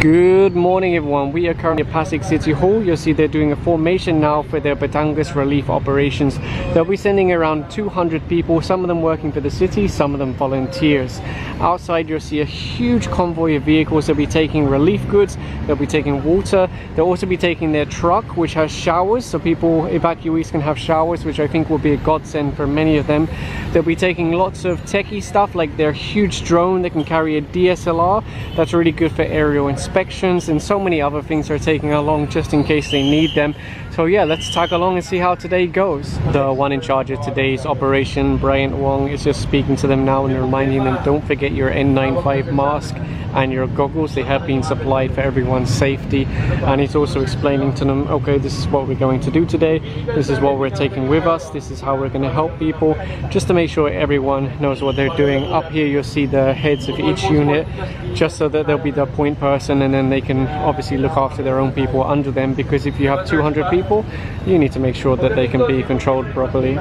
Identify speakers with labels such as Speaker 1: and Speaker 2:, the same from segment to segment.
Speaker 1: Good morning everyone, we are currently at Pasig City Hall. You'll see they're doing a formation now for their Batangas relief operations. They'll be sending around 200 people, some of them working for the city, some of them volunteers. Outside you'll see a huge convoy of vehicles. They'll be taking relief goods, they'll be taking water, they'll also be taking their truck which has showers, so people, evacuees can have showers, which I think will be a godsend for many of them. They'll be taking lots of techie stuff like their huge drone that can carry a DSLR. That's really good for aerial inspections, and so many other things are taking along just in case they need them. So yeah, let's tag along and see how today goes. The one in charge of today's operation, Brian Wong, is just speaking to them now and reminding them, don't forget your N95 mask and your goggles. They have been supplied for everyone's safety, and he's also explaining to them, okay, this is what we're going to do today, this is what we're taking with us, this is how we're going to help people, just to make sure everyone knows what they're doing. Up here you'll see the heads of each unit, just so that they'll be the point person, and then they can obviously look after their own people under them, because if you have 200 people you need to make sure that they can be controlled properly.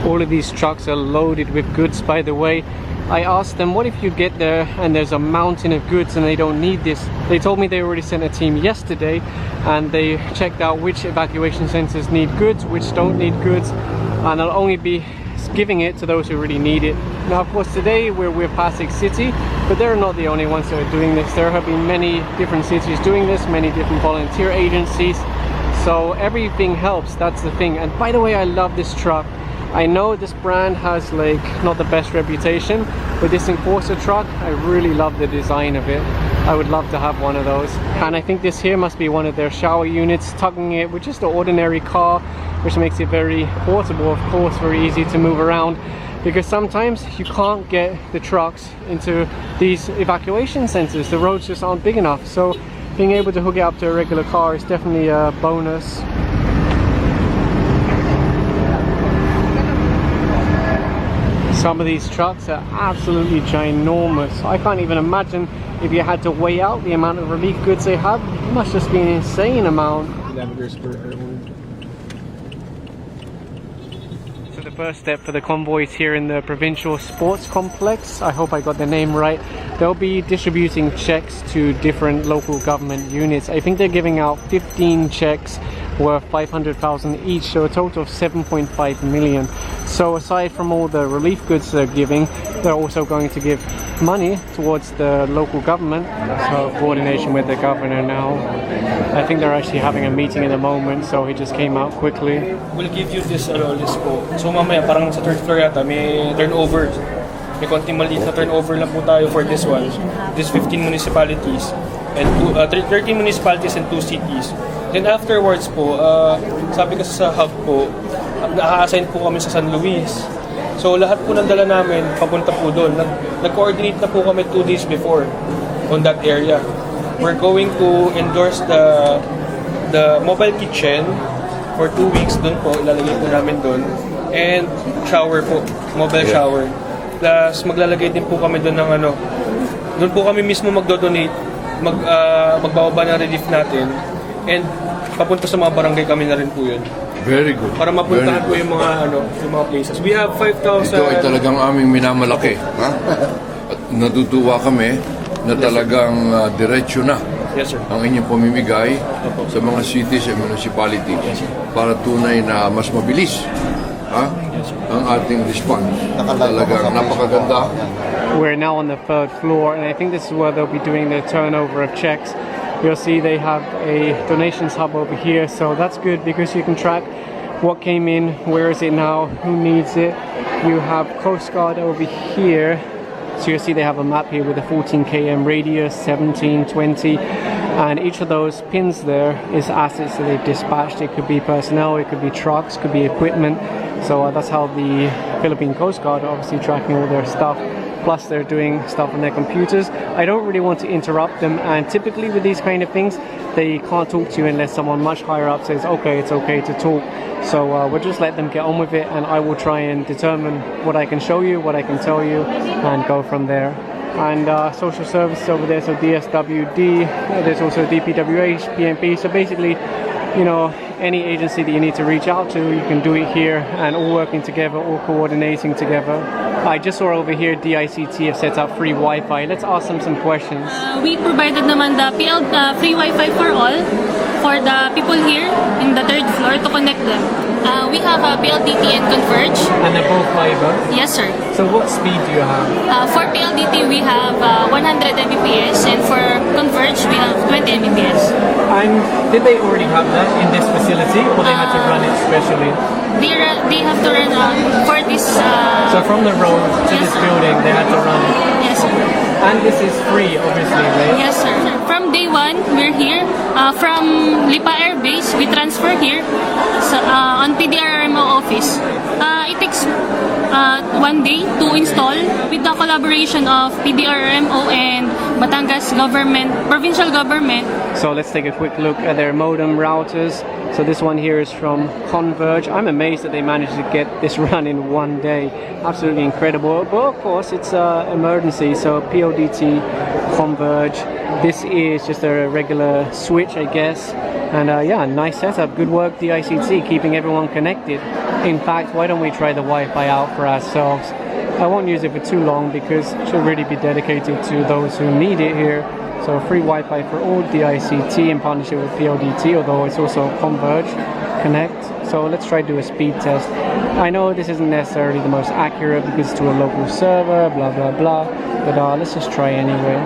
Speaker 1: All of these trucks are loaded with goods, by the way. I asked them, what if you get there and there's a mountain of goods and they don't need this? They told me they already sent a team yesterday and they checked out which evacuation centers need goods, which don't need goods, and they'll only be giving it to those who really need it. Now of course today we're with Pasig City, but they're not the only ones that are doing this. There have been many different cities doing this, many different volunteer agencies, so everything helps, that's the thing. And by the way, I love this truck. I know this brand has like not the best reputation, but this Enforcer truck, I really love the design of it. I would love to have one of those. And I think this here must be one of their shower units, tugging it with just an ordinary car, which makes it very portable, of course, very easy to move around, because sometimes you can't get the trucks into these evacuation centers. The roads just aren't big enough, so being able to hook it up to a regular car is definitely a bonus. Some of these trucks are absolutely ginormous. I can't even imagine if you had to weigh out the amount of relief goods they have. It must just be an insane amount. So the first step for the convoys here in the Provincial Sports Complex, I hope I got the name right, they'll be distributing checks to different local government units. I think they're giving out 15 checks worth 500,000 each, so a total of 7.5 million. So aside from all the relief goods they're giving, they're also going to give money towards the local government. So coordination with the governor now. I think they're actually having a meeting at the moment, so he just came out quickly.
Speaker 2: We'll give you this list po. So mamaya parang sa third floor yata may turnover. May konting maliit na turnover lang po tayo for this one. This 15 municipalities and 13 municipalities and 2 cities. Then afterwards po, sabi kasi sa hub po, na-assign po kami sa San Luis. So lahat po ng dala namin papunta po doon. Nag-coordinate na po kami 2 days before on that area. We're going to endorse the mobile kitchen for 2 weeks doon po, ilalagay po namin doon. And shower po, mobile shower. Plus maglalagay din po kami doon ng ano, doon po kami mismo magdo-donate, magbababa ng relief natin. And papunta sa mga barangay kami na rin po yun.
Speaker 3: Very good.
Speaker 2: Para mapuntahan po yung mga yung mga places. We have 5,000.
Speaker 3: Ito ay talagang aming minamalaki. Ha? At natutuwa kami na talagang diretso na.
Speaker 2: Yes, sir.
Speaker 3: Ang inyong pamimigay sa mga cities and municipalities, yes, para tunay na mas mabilis, ha? Yes, ang ating response. Talagang napakaganda.
Speaker 1: We're now on the 3rd floor, and I think this is where they'll be doing their turnover of checks. You'll see they have a donations hub over here, so that's good because you can track what came in, where is it now, who needs it. You have Coast Guard over here, so you'll see they have a map here with a 14 km radius, 17, 20, and each of those pins there is assets that they've dispatched. It could be personnel, it could be trucks, could be equipment. So that's how the Philippine Coast Guard are obviously tracking all their stuff. Plus they're doing stuff on their computers. I don't really want to interrupt them, and typically with these kind of things they can't talk to you unless someone much higher up says okay, it's okay to talk. So we'll just let them get on with it, and I will try and determine what I can show you, what I can tell you, and go from there. And social services over there, so DSWD, there's also DPWH, PMP, so basically, you know, any agency that you need to reach out to, you can do it here, and all working together, all coordinating together. I just saw over here DICT have set up free Wi-Fi. Let's ask them some questions.
Speaker 4: We provided naman the free Wi-Fi for all for the people here in the 3rd floor to connect them. We have a PLDT and Converge.
Speaker 1: And they're both fiber?
Speaker 4: Yes, sir.
Speaker 1: So what speed do you have?
Speaker 4: For PLDT, we have 100 Mbps, and for Converge, we have 20 Mbps.
Speaker 1: And did they already have that in this facility, or they had to run it specially?
Speaker 4: They have to run for this.
Speaker 1: So from the road to
Speaker 4: yes,
Speaker 1: this
Speaker 4: sir.
Speaker 1: building, they had to run it.
Speaker 4: Yes, sir.
Speaker 1: And this is free, obviously, right?
Speaker 4: Yes, sir. From day one, we're here. From Lipa Air Base, we transfer here on PDRMO office. It takes 1 day to install with the collaboration of PDRMO and Batangas government, provincial government.
Speaker 1: So let's take a quick look at their modem routers. So this one here is from Converge. I'm amazed that they managed to get this run in 1 day. Absolutely incredible. But of course it's an emergency. So PODT, Converge. This is just a regular switch, I guess. And yeah, nice setup. Good work DICT, keeping everyone connected. In fact, why don't we try the Wi-Fi out for ourselves? I won't use it for too long because it should really be dedicated to those who need it here. So free Wi-Fi for all DICT in partnership with PODT, although it's also Converge Connect. So let's try to do a speed test. I know this isn't necessarily the most accurate because it's to a local server, blah blah blah, but let's just try anyway.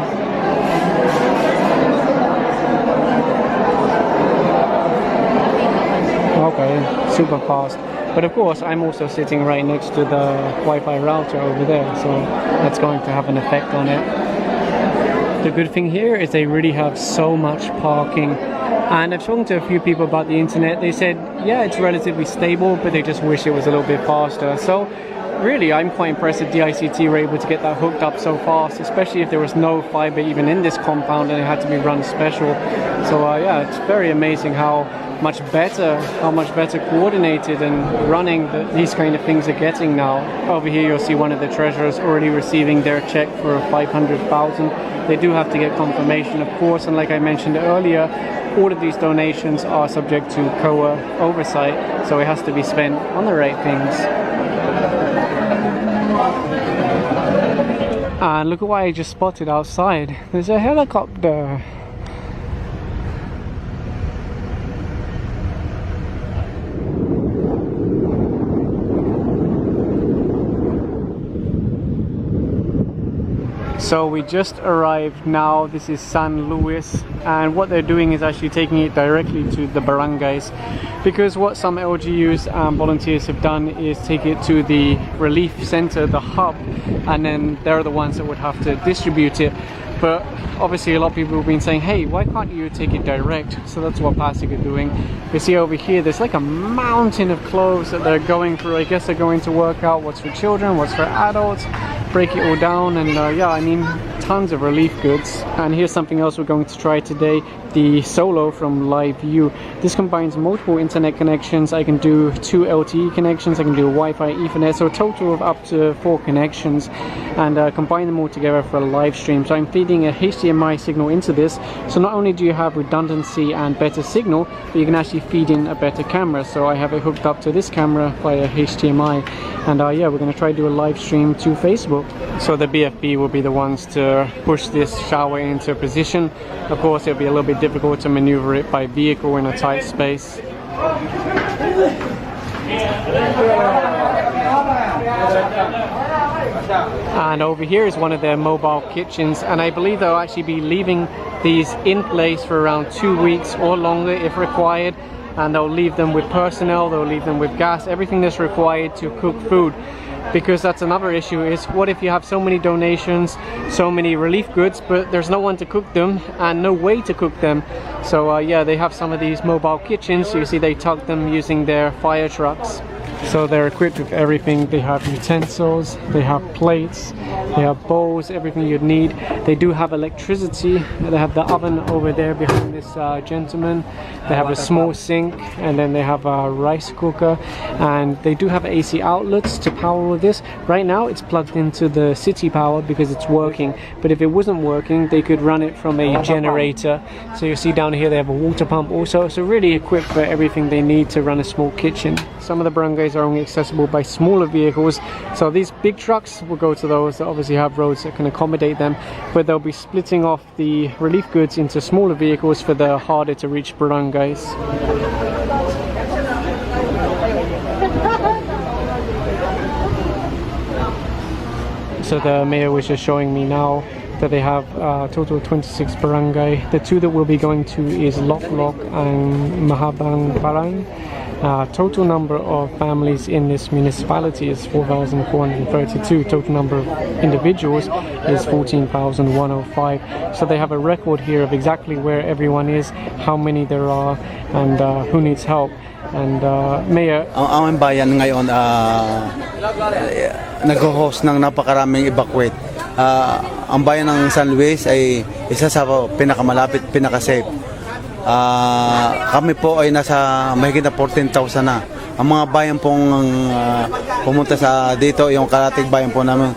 Speaker 1: Okay, super fast. But of course, I'm also sitting right next to the Wi-Fi router over there, so that's going to have an effect on it. The good thing here is they really have so much parking. And I've spoken to a few people about the internet. They said, yeah, it's relatively stable, but they just wish it was a little bit faster. So really, I'm quite impressed that DICT were able to get that hooked up so fast, especially if there was no fiber even in this compound and it had to be run special. So yeah, it's very amazing how much better coordinated and running these kind of things are getting now. Over here you'll see one of the treasurers already receiving their check for 500,000. They do have to get confirmation, of course, and like I mentioned earlier, all of these donations are subject to COA oversight, so it has to be spent on the right things. And look at what I just spotted outside. There's a helicopter. So we just arrived now. This is San Luis, and what they're doing is actually taking it directly to the barangays, because what some LGUs and volunteers have done is take it to the relief center, the hub, and then they're the ones that would have to distribute it. But obviously a lot of people have been saying, hey, why can't you take it direct? So that's what Pasig are doing. You see over here, there's like a mountain of clothes that they're going through. I guess they're going to work out what's for children, what's for adults, break it all down, and yeah, I mean, tons of relief goods. And here's something else we're going to try today, the Solo from Live View. This combines multiple internet connections. I can do 2 LTE connections, I can do Wi-Fi, Ethernet, so a total of up to 4 connections, and combine them all together for a live stream. So I'm feeding a HDMI signal into this, so not only do you have redundancy and better signal, but you can actually feed in a better camera. So I have it hooked up to this camera via HDMI, and yeah, we're going to try to do a live stream to Facebook. So the BFB will be the ones to push this shower into position. Of course, it'll be a little bit difficult to maneuver it by vehicle in a tight space. And over here is one of their mobile kitchens, and I believe they'll actually be leaving these in place for around 2 weeks or longer if required, and they'll leave them with personnel, they'll leave them with gas, everything that's required to cook food. Because that's another issue, is what if you have so many donations, so many relief goods, but there's no one to cook them and no way to cook them. So yeah, they have some of these mobile kitchens. You see they tug them using their fire trucks. So they're equipped with everything. They have utensils, they have plates, they have bowls, everything you'd need. They do have electricity. They have the oven over there behind this gentleman. They have a small sink, and then they have a rice cooker, and they do have AC outlets to power all this. Right now it's plugged into the city power because it's working, but if it wasn't working they could run it from a generator. So you see down here they have a water pump also, so really equipped for everything they need to run a small kitchen. Some of the barangays are only accessible by smaller vehicles, so these big trucks will go to those that obviously have roads that can accommodate them, but they'll be splitting off the relief goods into smaller vehicles for the harder to reach barangays. So the mayor was just showing me now that they have a total of 26 barangay. The two that we'll be going to is Lok Lok and Mahabang Parang. Total number of families in this municipality is 4,432. Total number of individuals is 14,105. So they have a record here of exactly where everyone is, how many there are, and who needs help. And Mayor,
Speaker 5: ang bayan ngayon nag-host ng napakaraming evacuate. Ang bayan ng San Luis ay isa sa pinakamalapit, pinaka-safe. Kami po ay nasa mahigit na 14,000 na. Ang mga bayan pong pumunta sa dito, yung karatig bayan po namin,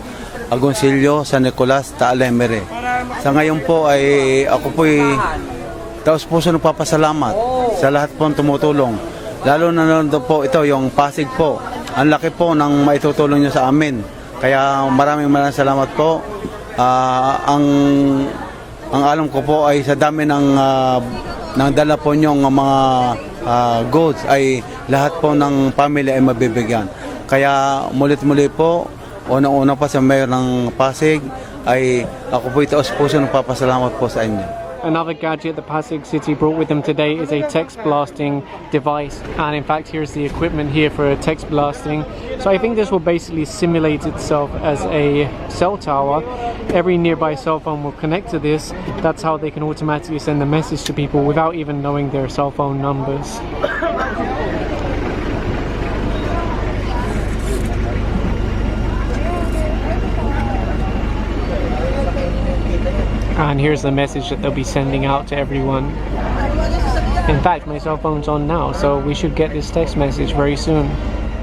Speaker 5: Agoncillo, San Nicolas, Taal Volcano. Sa ngayon po ay ako po ay taos puso nagpapasalamat sa lahat po tumutulong. Lalo na nandun po ito, yung Pasig po. Ang laki po ng maitutulong nyo sa amin. Kaya maraming salamat po. Ang alam ko po ay sa dami ng dala po nyong mga goods ay lahat po ng pamilya ay mabibigyan. Kaya mulit-muli po, unang-una pa sa mayor ng Pasig ay ako po itaos puso nagpapasalamat po sa inyo.
Speaker 1: another gadget that Pasig City brought with them today is a text blasting device, and in fact here's the equipment here for text blasting. So I think this will basically simulate itself as a cell tower. Every nearby cell phone will connect to this. That's how they can automatically send a message to people without even knowing their cell phone numbers. And here's the message that they'll be sending out to everyone. In fact, my cell phone's on now, so we should get this text message very soon.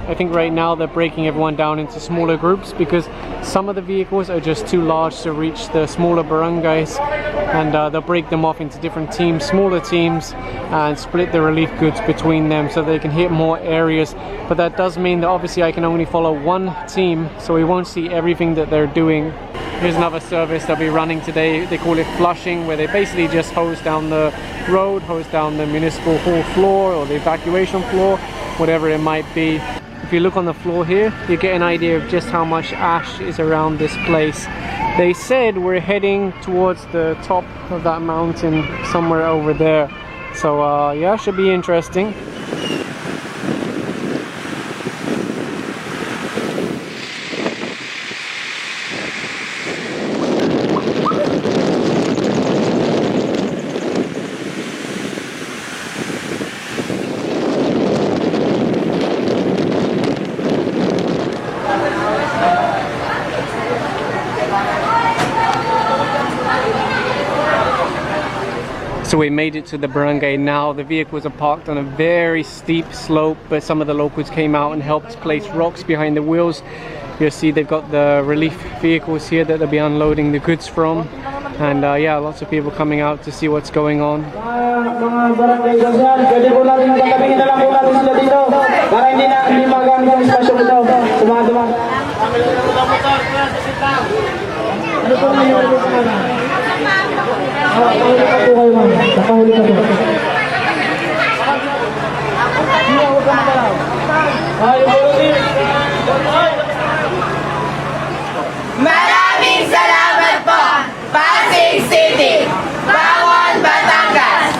Speaker 1: I think right now they're breaking everyone down into smaller groups because some of the vehicles are just too large to reach the smaller barangays, and they'll break them off into different teams, smaller teams, and split the relief goods between them so they can hit more areas. But that does mean that obviously I can only follow one team, so we won't see everything that they're doing. Here's another service they'll be running today. They call it flushing, where they basically just hose down the road, hose down the municipal hall floor or the evacuation floor, whatever it might be. If you look on the floor here, you get an idea of just how much ash is around this place. They said we're heading towards the top of that mountain, somewhere over there. So yeah, should be interesting. So we made it to the barangay now. The vehicles are parked on a very steep slope, but some of the locals came out and helped place rocks behind the wheels. You'll see they've got the relief vehicles here that they'll be unloading the goods from. And yeah, lots of people coming out to see what's going on.
Speaker 6: Maraming salamat po, Pasig City, Bangon, Batangas.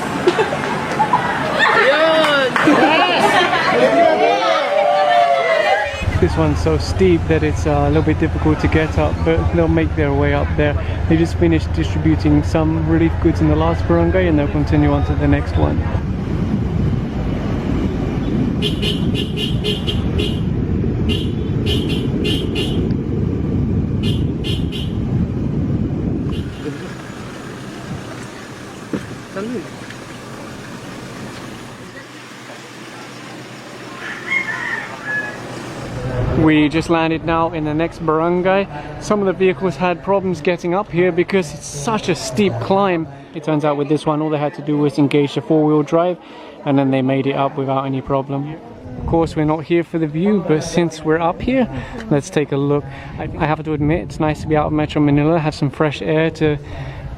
Speaker 1: This one's so steep that it's a little bit difficult to get up, but they'll make their way up there. They just finished distributing some relief goods in the last barangay and they'll continue on to the next one. We just landed now in the next barangay. Some of the vehicles had problems getting up here because it's such a steep climb. It turns out with this one all they had to do was engage the four-wheel drive and then they made it up without any problem. course, we're not here for the view, but since we're up here, let's take a look. I have to admit, it's nice to be out of Metro Manila, have some fresh air, to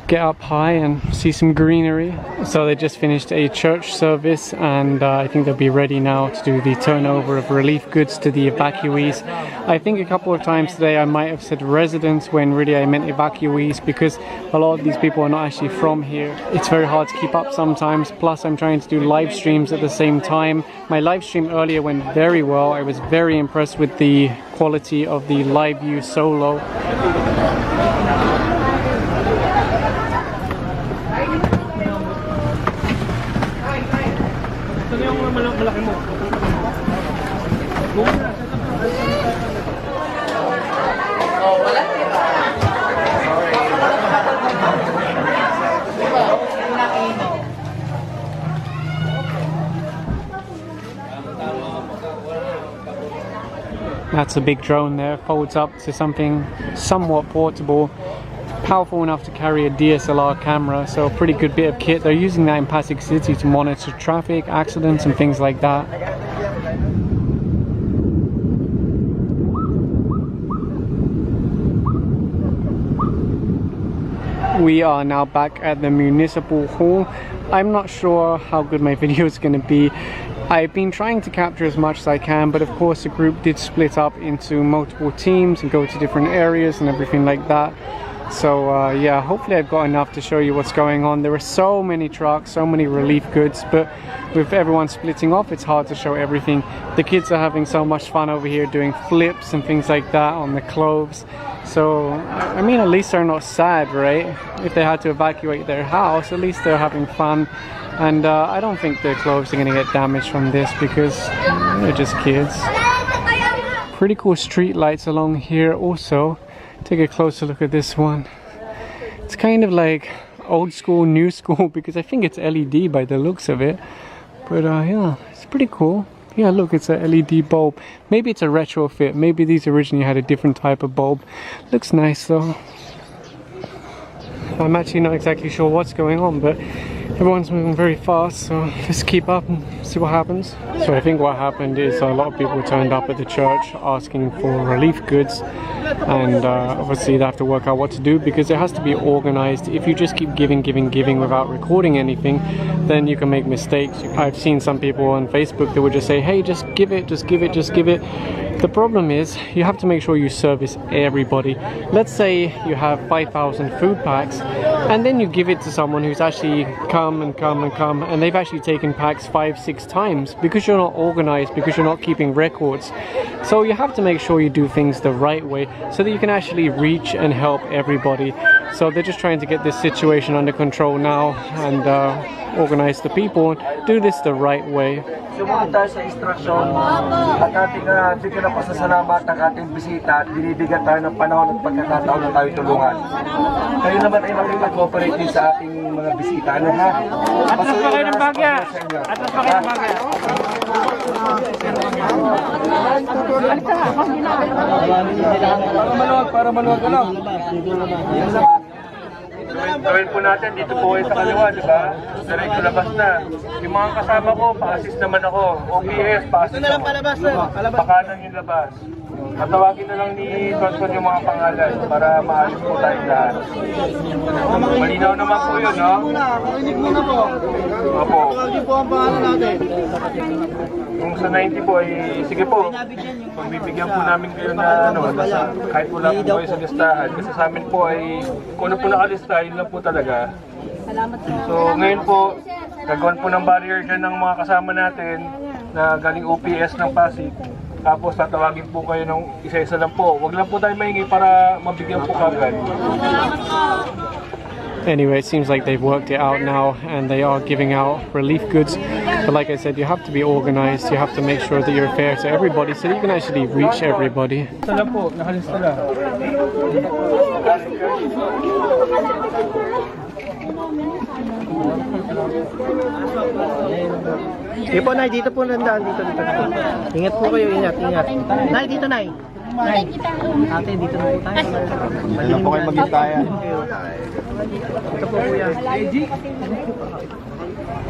Speaker 1: get up high and see some greenery. So they just finished a church service, and I think they'll be ready now to do the turnover of relief goods to the evacuees. I think a couple of times today I might have said residents when really I meant evacuees, because a lot of these people are not actually from here. It's very hard to keep up sometimes, plus I'm trying to do live streams at the same time. My live stream earlier went very well. I was very impressed with the quality of the live view solo. That's a big drone there, folds up to something somewhat portable, powerful enough to carry a DSLR camera, so a pretty good bit of kit. They're using that in Pasig City to monitor traffic, accidents and things like that. We are now back at the Municipal Hall. I'm not sure how good my video is going to be. I've been trying to capture as much as I can, but of course the group did split up into multiple teams and go to different areas and everything like that. So yeah, hopefully I've got enough to show you what's going on. There are so many trucks, so many relief goods, but with everyone splitting off, it's hard to show everything. The kids are having so much fun over here doing flips and things like that on the clothes. So, I mean, at least they're not sad, right? If they had to evacuate their house, at least they're having fun. And I don't think their clothes are going to get damaged from this, because they're just kids. Pretty cool street lights along here also. Take a closer look at this one. It's kind of like old school, new school, because I think it's LED by the looks of it. But yeah, it's pretty cool. Yeah, look, it's a LED bulb. Maybe it's a retrofit. Maybe these originally had a different type of bulb. Looks nice though. I'm actually not exactly sure what's going on, but everyone's moving very fast, so let's keep up and see what happens. So I think what happened is a lot of people turned up at the church asking for relief goods, and obviously they have to work out what to do, because it has to be organized. If you just keep giving without recording anything, then you can make mistakes. I've seen some people on Facebook that would just say, hey, just give it. The problem is you have to make sure you service everybody. Let's say you have 5,000 food packs, and then you give it to someone who's actually come, and they've actually taken packs 5-6 times, because you're not organized, because you're not keeping records. So you have to make sure you do things the right way, so that you can actually reach and help everybody. So they're just trying to get this situation under control now, and organize the people, do this the right way.
Speaker 7: Sumunod tayo sa instruction at ating bigyan ng pasasalamat ang ating bisita at binibigyan tayo ng panahon at pagkakataon na tayo tulungan. Kayo naman ay makipag-cooperate din sa ating mga bisita. Ano ha? Atas pa kayo ng bagya! Atas pa kayo ng bagya! Para maluwag ka lang. Gawin po natin, dito po kayo sa kaliwa, di ba? Diretso labas na. Yung mga kasama ko, pa-assist naman ako. OPS, pa-assist ako. Pakanan yung labas. Tatawagin na lang ni Tonson yung mga pangalan para maalis po tayong lahat. Malinaw naman po yun, no? Marinig muna po. Opo. Tatawagin po ang pangalan natin. Kung sa 90 po ay, sige po, pagbibigyan po namin kayo na ano, kahit wala po kayo sa listahan. Kasi sa amin po ay, kung ano po nakalista, yun lang po talaga. So ngayon po, gagawin po ng barrier dyan ng mga kasama natin na galing OPS ng Pasig. Tapos tatawagin po kayo ng isa-isa lang po. Huwag lang po tayo maingay para mabigyan po kagad.
Speaker 1: Anyway, it seems like they've worked it out now, and they are giving out relief goods. But like I said, you have to be organized. You have to make sure that you're fair to everybody, so that you can actually reach everybody.
Speaker 2: Tala po, nakalista na.
Speaker 7: Sige po, Nay, dito po nandaan. Dito. Ingat po kayo, ingat. Nay, dito, Nay. Nay, ate, dito na po tayo. Mali po kayo mag-intayan. Ito po, kuya.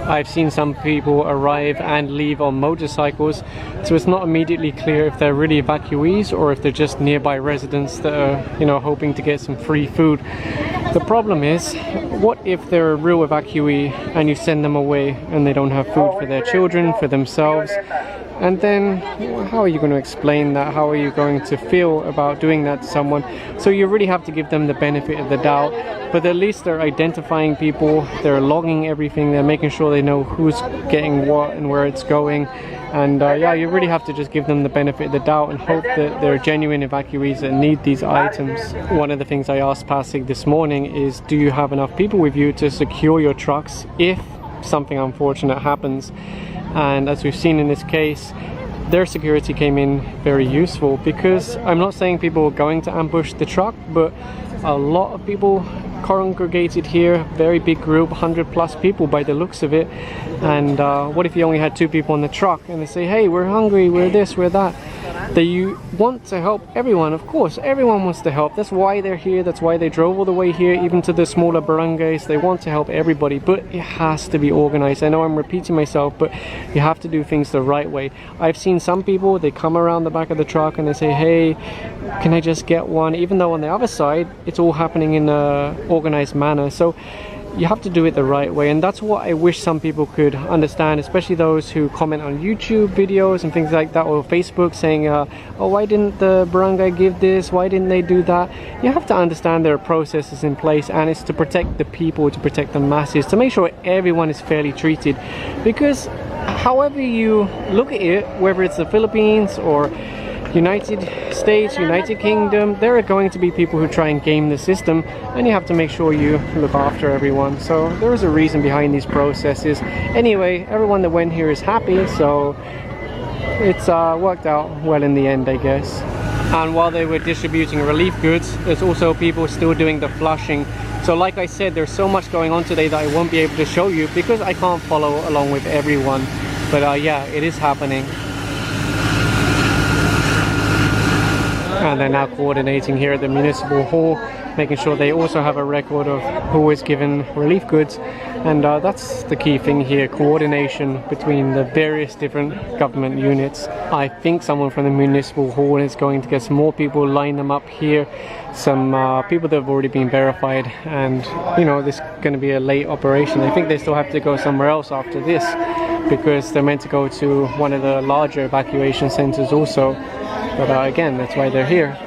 Speaker 1: I've seen some people arrive and leave on motorcycles, so it's not immediately clear if they're really evacuees or if they're just nearby residents that are, you know, hoping to get some free food. The problem is, what if they're a real evacuee and you send them away and they don't have food for their children, for themselves? And then how are you going to explain that? How are you going to feel about doing that to someone? So you really have to give them the benefit of the doubt, but at least they're identifying people, they're logging everything, they're making sure they know who's getting what and where it's going. And yeah, you really have to just give them the benefit of the doubt and hope that they're genuine evacuees that need these items. One of the things I asked Pasig this morning is, do you have enough people with you to secure your trucks if something unfortunate happens? And as we've seen in this case, their security came in very useful, because I'm not saying people were going to ambush the truck, but a lot of people congregated here, very big group, 100+ people by the looks of it. And what if you only had 2 people on the truck and they say, hey, we're hungry, we're this, we're that? They want to help everyone, of course, everyone wants to help. That's why they're here, that's why they drove all the way here, even to the smaller barangays. They want to help everybody, but it has to be organized. I know I'm repeating myself, but you have to do things the right way. I've seen some people, they come around the back of the truck and they say, hey, can I just get one? Even though on the other side, it's all happening in an organized manner. So you have to do it the right way, and that's what I wish some people could understand, especially those who comment on YouTube videos and things like that, or Facebook, saying oh, why didn't the barangay give this, why didn't they do that? You have to understand there are processes in place, and it's to protect the people, to protect the masses, to make sure everyone is fairly treated. Because however you look at it, whether it's the Philippines or United States, United Kingdom, there are going to be people who try and game the system, and you have to make sure you look after everyone. So there is a reason behind these processes. Anyway, everyone that went here is happy, so it's worked out well in the end, I guess. And while they were distributing relief goods, there's also people still doing the flushing. So like I said, there's so much going on today that I won't be able to show you because I can't follow along with everyone. But yeah, it is happening. And they're now coordinating here at the Municipal Hall, making sure they also have a record of who is given relief goods. And that's the key thing here, coordination between the various different government units. I think someone from the Municipal Hall is going to get some more people, line them up here, some people that have already been verified. And you know, this is going to be a late operation. I think they still have to go somewhere else after this, because they're meant to go to one of the larger evacuation centers also. But again, that's why they're here.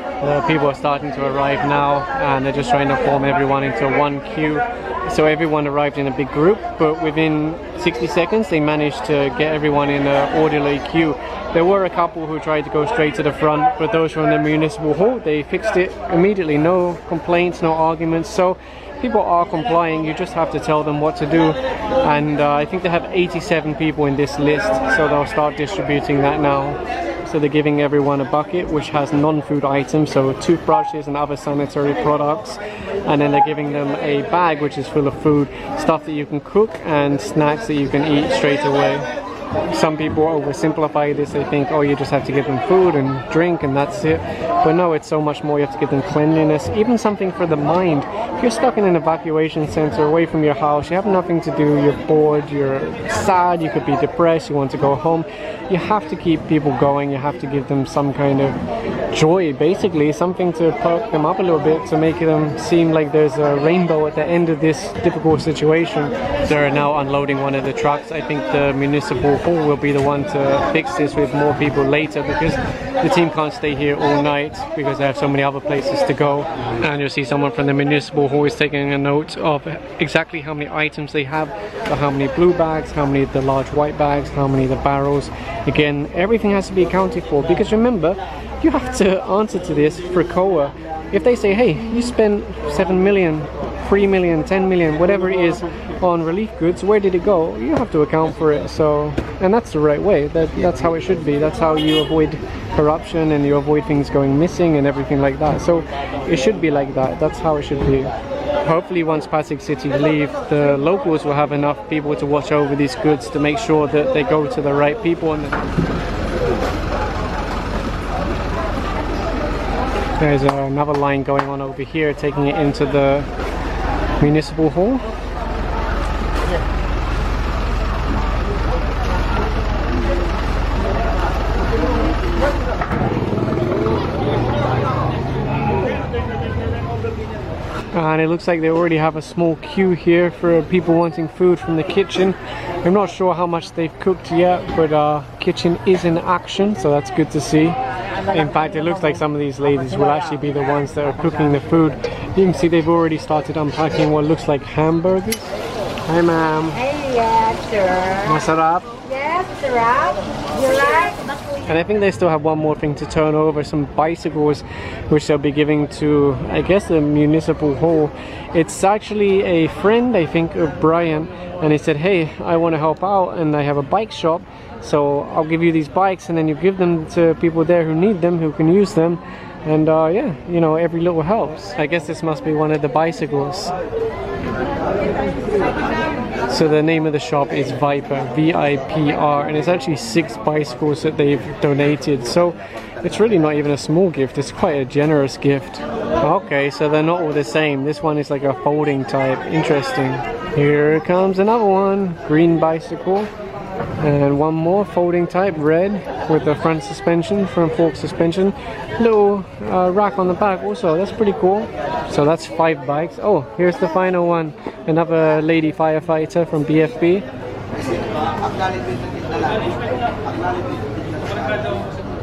Speaker 1: People are starting to arrive now, and they're just trying to form everyone into one queue. So everyone arrived in a big group, but within 60 seconds they managed to get everyone in an orderly queue. There were a couple who tried to go straight to the front, but those from the Municipal Hall, they fixed it immediately. No complaints, no arguments. So people are complying, you just have to tell them what to do. And I think they have 87 people in this list, so they'll start distributing that now. So they're giving everyone a bucket which has non-food items, so toothbrushes and other sanitary products, and then they're giving them a bag which is full of food, stuff that you can cook and snacks that you can eat straight away. Some people oversimplify this, they think, oh, you just have to give them food and drink and that's it. But no, it's so much more. You have to give them cleanliness, even something for the mind. If you're stuck in an evacuation center away from your house, you have nothing to do, you're bored, you're sad, you could be depressed, you want to go home, you have to keep people going, you have to give them some kind of joy, basically, something to perk them up a little bit, to make them seem like there's a rainbow at the end of this difficult situation. They're now unloading one of the trucks. I think the Municipal Hall will be the one to fix this with more people later, because the team can't stay here all night because they have so many other places to go. And you'll see someone from the Municipal Hall is taking a note of exactly how many items they have, how many blue bags, how many of the large white bags, how many of the barrels. Again, everything has to be accounted for, because remember, you have to answer to this for COA. If they say, hey, you spent 7 million, 3 million, 10 million, whatever it is on relief goods, where did it go? You have to account for it. So, and that's the right way. That's how it should be. That's how you avoid corruption and you avoid things going missing and everything like that. So it should be like that. That's how it should be. Hopefully once Pasig City leave, the locals will have enough people to watch over these goods to make sure that they go to the right people. And there's another line going on over here, taking it into the Municipal Hall. and it looks like they already have a small queue here for people wanting food from the kitchen. I'm not sure how much they've cooked yet, but kitchen is in action, so that's good to see. In fact, it looks like some of these ladies will actually be the ones that are cooking the food. You can see they've already started unpacking what looks like hamburgers. Hi ma'am.
Speaker 8: Hey, yes, sir.
Speaker 1: Masarap.
Speaker 8: Yes, sir. You like?
Speaker 1: And I think they still have one more thing to turn over, some bicycles which they'll be giving to, I guess, the municipal hall. It's actually a friend, I think, of Brian, and he said, hey, I want to help out and I have a bike shop, so I'll give you these bikes and then you give them to people there who need them, who can use them. And yeah, you know, every little helps. I guess this must be one of the bicycles. So the name of the shop is Viper, V-I-P-R, and it's actually 6 bicycles that they've donated. So it's really not even a small gift, it's quite a generous gift. Okay, so they're not all the same. This one is like a folding type. Interesting. Here comes another one, green bicycle. And one more folding type, red, with the front suspension, front fork suspension. Little rack on the back also, that's pretty cool. So that's 5 bikes. Oh, here's the final one. Another lady firefighter from BFP.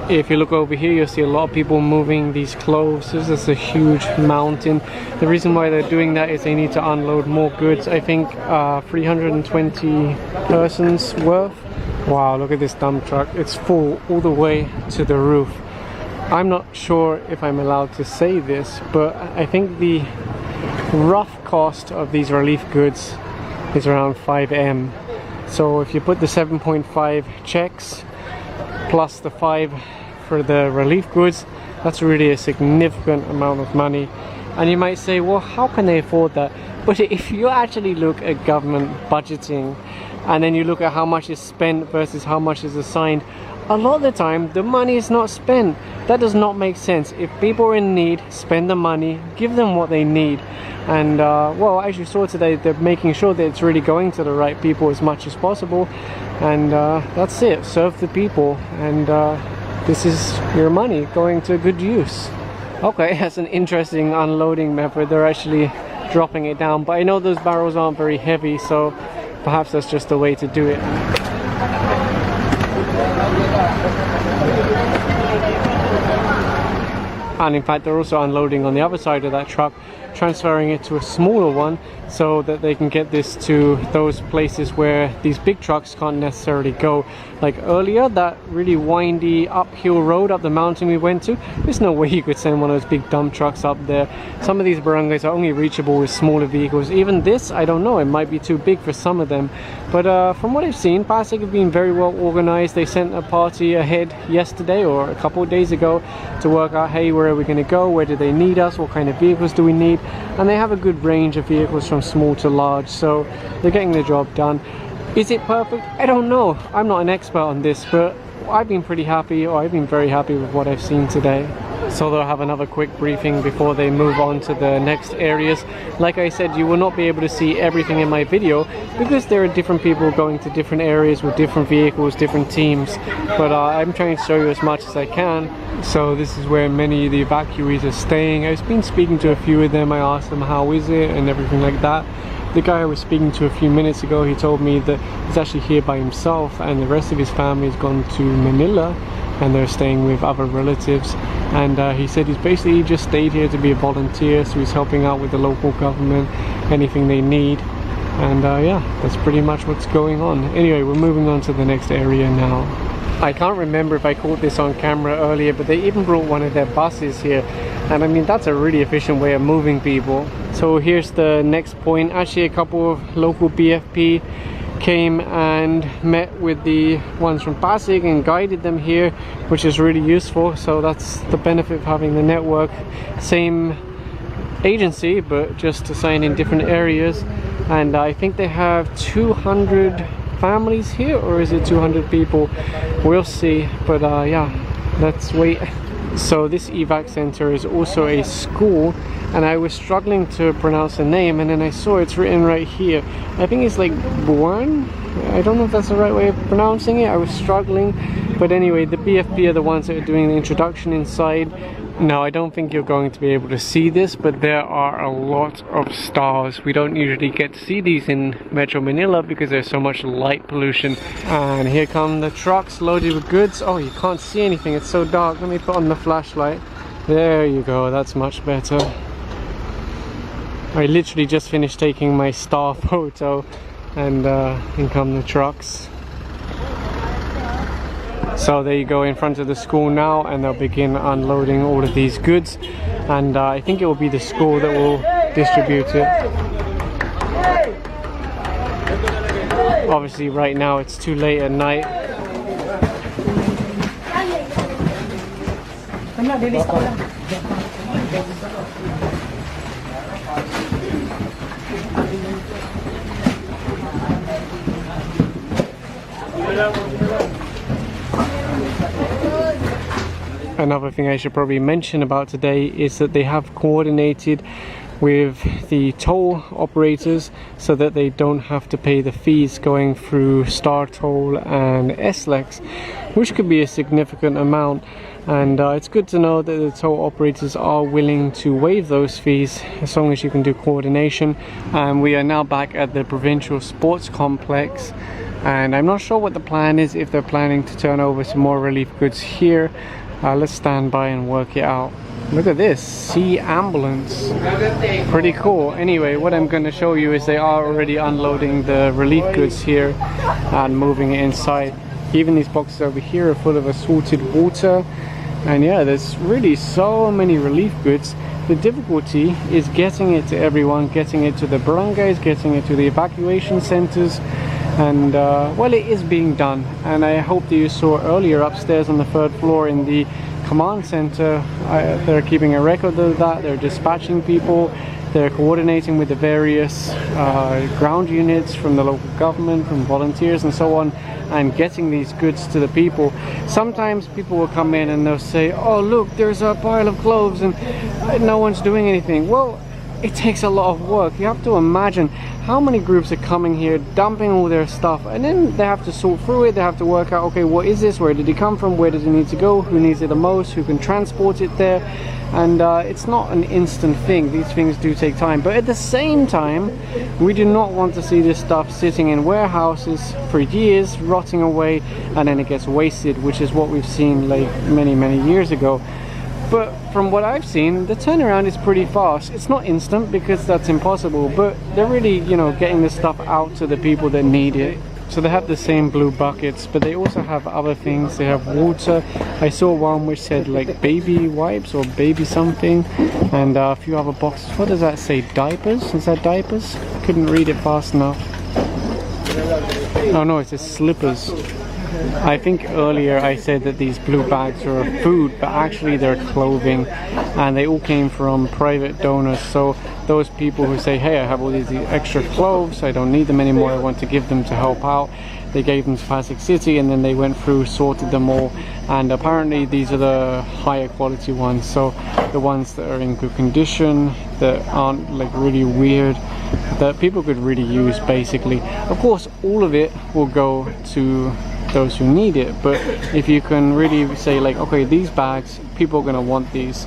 Speaker 1: If you look over here, you'll see a lot of people moving these clothes. This is a huge mountain. The reason why they're doing that is they need to unload more goods. I think 320 persons worth. Wow, look at this dump truck. It's full all the way to the roof. I'm not sure if I'm allowed to say this, but I think the rough cost of these relief goods is around 5M. So if you put the 7.5 checks plus the 5 for the relief goods, that's really a significant amount of money. And you might say, well, how can they afford that? But if you actually look at government budgeting and then you look at how much is spent versus how much is assigned, a lot of the time the money is not spent. That does not make sense. If people are in need, spend the money, give them what they need. And well, as you saw today, they're making sure that it's really going to the right people as much as possible. And that's it, serve the people, and this is your money going to good use. Okay, that's an interesting unloading method. They're actually dropping it down, but I know those barrels aren't very heavy, so perhaps that's just the way to do it. And in fact, they're also unloading on the other side of that truck, transferring it to a smaller one so that they can get this to those places where these big trucks can't necessarily go. Like earlier, that really windy uphill road up the mountain we went to, there's no way you could send one of those big dump trucks up there. Some of these barangays are only reachable with smaller vehicles. Even this, I don't know, it might be too big for some of them. But from what I've seen, Pasig have been very well organized. They sent a party ahead yesterday or a couple of days ago to work out, hey, where are we going to go? Where do they need us? What kind of vehicles do we need? And they have a good range of vehicles from small to large, so they're getting the job done. Is it perfect? I don't know. I'm not an expert on this, but I've been pretty happy, or I've been very happy with what I've seen today. So they'll have another quick briefing before they move on to the next areas. Like I said, you will not be able to see everything in my video because there are different people going to different areas with different vehicles, different teams. But I'm trying to show you as much as I can. So this is where many of the evacuees are staying. I've been speaking to a few of them. I asked them how is it and everything like that. The guy I was speaking to a few minutes ago, he told me that he's actually here by himself and the rest of his family has gone to Manila and they're staying with other relatives. And he said he's basically just stayed here to be a volunteer, so he's helping out with the local government, anything they need. And yeah, that's pretty much what's going on. Anyway, we're moving on to the next area now. I can't remember if I caught this on camera earlier, but they even brought one of their buses here. And I mean, that's a really efficient way of moving people. So here's the next point. Actually, a couple of local BFP came and met with the ones from Pasig and guided them here, which is really useful. So that's the benefit of having the network. Same agency, but just assigned in different areas. And I think they have 200 families here, or is it 200 people? We'll see, but yeah, let's wait. So this evac center is also a school, and I was struggling to pronounce the name, and then I saw it's written right here. I think it's like Buan. I don't know if that's the right way of pronouncing it. I was struggling, but anyway, the BFP are the ones that are doing the introduction inside. Now, I don't think you're going to be able to see this, but there are a lot of stars. We don't usually get to see these in Metro Manila because there's so much light pollution. And here come the trucks loaded with goods. Oh, you can't see anything, it's so dark. Let me put on the flashlight. There you go, that's much better. I literally just finished taking my star photo, and in come the trucks. So there you go, in front of the school now, and they'll begin unloading all of these goods, and I think it will be the school that will distribute it. Obviously right now it's too late at night. Another thing I should probably mention about today is that they have coordinated with the toll operators so that they don't have to pay the fees going through Star Toll and SLEX, which could be a significant amount. And it's good to know that the toll operators are willing to waive those fees as long as you can do coordination. And we are now back at the Provincial Sports Complex, and I'm not sure what the plan is, if they're planning to turn over some more relief goods here. Let's stand by and work it out. Look at this, sea ambulance, pretty cool. Anyway, what I'm going to show you is they are already unloading the relief goods here and moving it inside. Even these boxes over here are full of assorted water, and yeah, there's really so many relief goods. The difficulty is getting it to everyone, getting it to the barangays, getting it to the evacuation centers, and well, it is being done. And I hope that you saw earlier upstairs on the 3rd floor in the command center, they're keeping a record of that. They're dispatching people, they're coordinating with the various ground units from the local government, from volunteers and so on, and getting these goods to the people. Sometimes people will come in and they'll say, oh look, there's a pile of clothes and no one's doing anything. Well, it takes a lot of work. You have to imagine how many groups are coming here, dumping all their stuff, and then they have to sort through it. They have to work out, okay, what is this? Where did it come from? Where does it need to go? Who needs it the most? Who can transport it there? And it's not an instant thing. These things do take time. But at the same time, we do not want to see this stuff sitting in warehouses for years, rotting away, and then it gets wasted, which is what we've seen like many years ago. But from what I've seen, the turnaround is pretty fast. It's not instant because that's impossible, but they're really, you know, getting the stuff out to the people that need it. So they have the same blue buckets, but they also have other things. They have water. I saw one which said like baby wipes or baby something, and a few other boxes. What does that say? Diapers? Is that diapers? Couldn't read it fast enough. Oh no, it says slippers. I think earlier I said that these blue bags are food, but actually they're clothing, and they all came from private donors. So those people who say, hey, I have all these extra clothes, I don't need them anymore, I want to give them to help out, they gave them to Pasig City, and then they went through, sorted them all, and apparently these are the higher quality ones, so the ones that are in good condition, that aren't like really weird, that people could really use basically. Of course, all of it will go to those who need it, but if you can really say like, okay, these bags, people are going to want these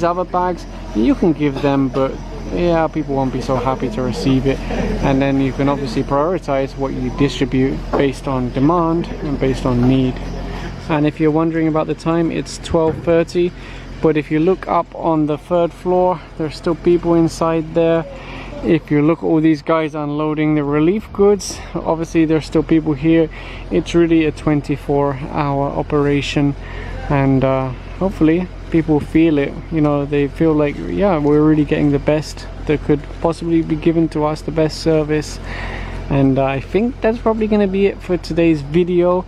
Speaker 1: other bags, you can give them, but yeah, people won't be so happy to receive it. And then you can obviously prioritize what you distribute based on demand and based on need. And if you're wondering about the time, it's 12:30, but if you look up on the 3rd floor, there's still people inside there. If you look at all these guys unloading the relief goods, obviously there's still people here. It's really a 24-hour operation, and hopefully people feel it. You know, they feel like, yeah, we're really getting the best that could possibly be given to us, the best service. And I think that's probably going to be it for today's video.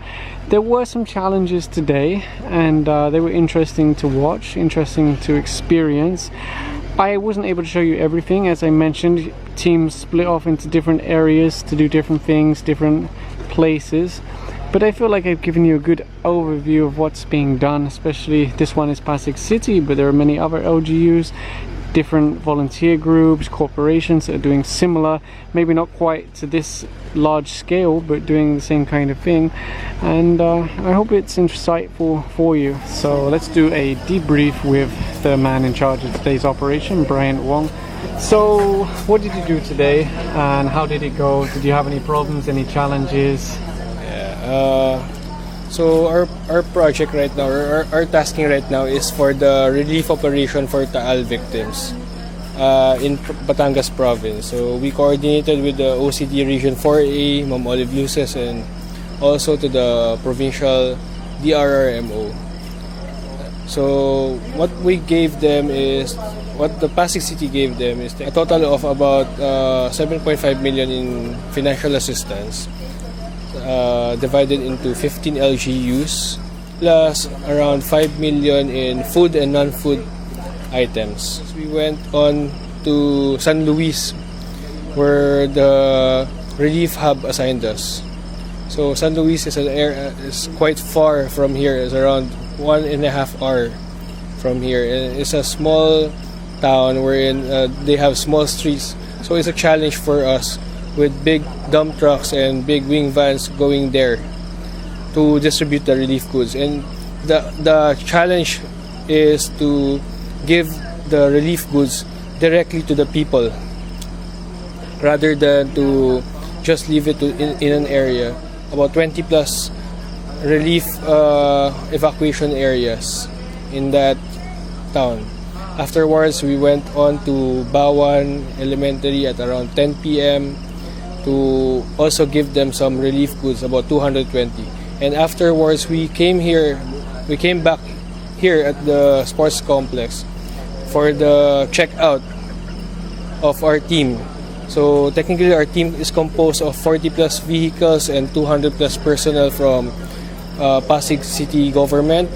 Speaker 1: There were some challenges today, and they were interesting to watch, interesting to experience. I wasn't able to show you everything. As I mentioned, teams split off into different areas to do different things, different places, but I feel like I've given you a good overview of what's being done. Especially this one is Pasig City, but there are many other LGUs. different volunteer groups, corporations that are doing similar, maybe not quite to this large scale, but doing the same kind of thing. And I hope it's insightful for you. So let's do a debrief with the man in charge of today's operation, Brian Wong. So what did you do today and how did it go? Did you have any problems, any challenges?
Speaker 2: So our project right now, our tasking right now is for the relief operation for Taal victims in Batangas province. So we coordinated with the OCD Region 4A, Ma'am Olive Luces, and also to the Provincial DRRMO. So what we gave them is, what the Pasig City gave them is a total of about 7.5 million in financial assistance, divided into 15 LGUs, plus around 5 million in food and non-food items. We went on to San Luis, where the relief hub assigned us. So San Luis is quite far from here. It's around 1.5 hours from here. It's a small town wherein they have small streets. So it's a challenge for us, with big dump trucks and big wing vans going there to distribute the relief goods. And the challenge is to give the relief goods directly to the people, rather than to just leave it in an area. About 20 plus relief evacuation areas in that town. Afterwards, we went on to Bawan Elementary at around 10 p.m. to also give them some relief goods, about 220. And afterwards, we came back here at the sports complex for the checkout of our team. So technically, our team is composed of 40 plus vehicles and 200 plus personnel from Pasig City government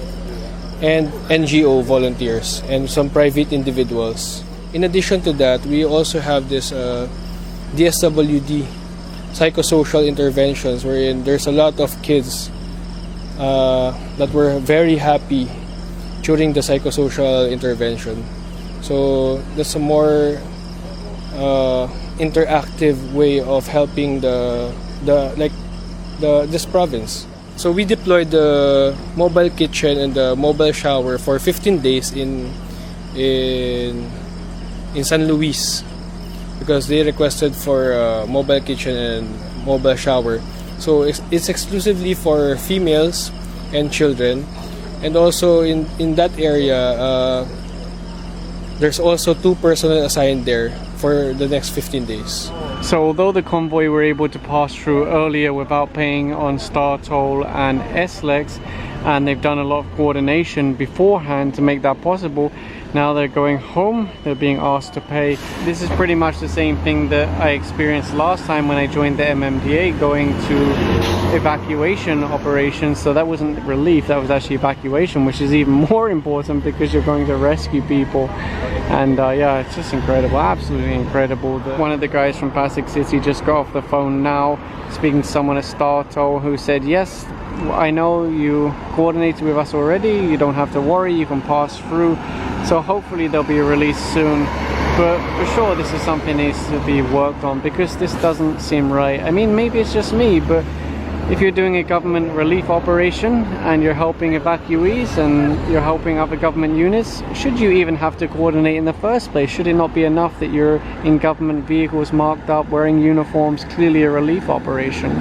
Speaker 2: and NGO volunteers and some private individuals. In addition to that, we also have this DSWD psychosocial interventions, wherein there's a lot of kids that were very happy during the psychosocial intervention. So that's a more interactive way of helping this province. So we deployed the mobile kitchen and the mobile shower for 15 days in San Luis, because they requested for a mobile kitchen and mobile shower. So it's exclusively for females and children. And also in that area, there's also 2 personnel assigned there for the next 15 days.
Speaker 1: So although the convoy were able to pass through earlier without paying on Star Toll and SLEX, and they've done a lot of coordination beforehand to make that possible, now they're going home, they're being asked to pay. This is pretty much the same thing that I experienced last time when I joined the MMDA, going to evacuation operations. So that wasn't relief, that was actually evacuation, which is even more important because you're going to rescue people. And yeah, it's just incredible, absolutely incredible. One of the guys from Pasig City just got off the phone now, speaking to someone at Star Toll, who said, yes, I know you coordinated with us already, you don't have to worry, you can pass through. So hopefully there'll be a release soon, but for sure this is something that needs to be worked on, because this doesn't seem right. I mean, maybe it's just me, but if you're doing a government relief operation and you're helping evacuees and you're helping other government units, should you even have to coordinate in the first place? Should it not be enough that you're in government vehicles marked up, wearing uniforms, clearly a relief operation?